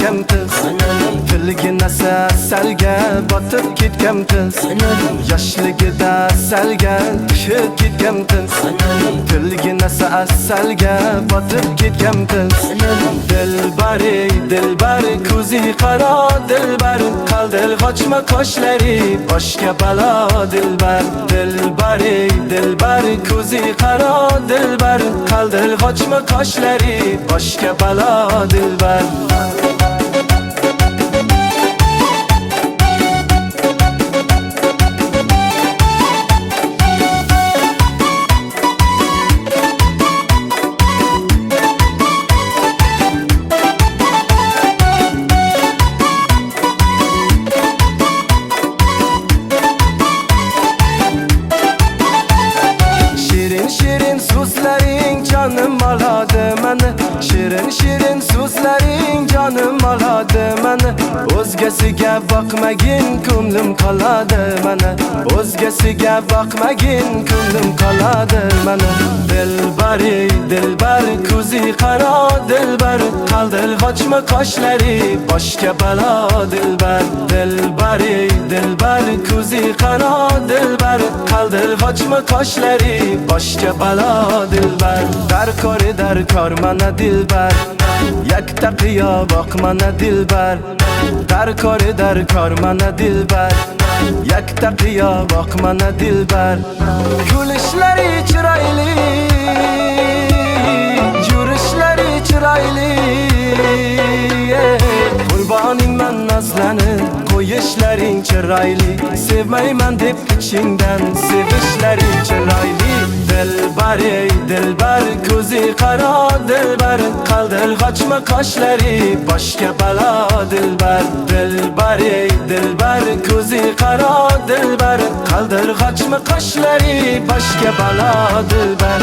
ketgan qiz, tilgina salga botib ketgan qiz, yoshligida salga tushib ketgan qiz, tilgina salga botib ketgan qiz. Dilbar ko'zi qaro dilbar, qaldir qochma qoshlari boshga balo dilbar. Dilbar ko'zi qaro dilbar, qaldir qochma qoshlari boshga balo dilbar. Shirin so'zlaring jonim oladi meni, shirin so'zlaring jonim oladi meni. O'zgasiga boqmagin ko'nglim qoladi meni, o'zgasiga boqmagin ko'nglim qoladi meni. Dilbar ko'zi qaro dilbar, qaldir qochma qoshlari boshga balo dilbar. Dilbar ko'zi qaro dilbar, qaldir qochma qoshlari boshga balo dilbar. Dar mana dilbar, yakta qiyo boq mana dilbar. Dar kor mana dilbar, yakta qiyo boq mana dilbar. Kulishlari chiroyli, yurishlari chiroyli, qurboning man nazlanib qo'yishlaring chiroyli. Sevmayman deb ichingdan sevishlaring chiroyli. Dilbar ko'zi qaro dilbar, qaldir qochma qoshlari boshga balo dilbar. Dilbar ko'zi qaro dilbar, qaldir qochma qoshlari boshga balo dilbar.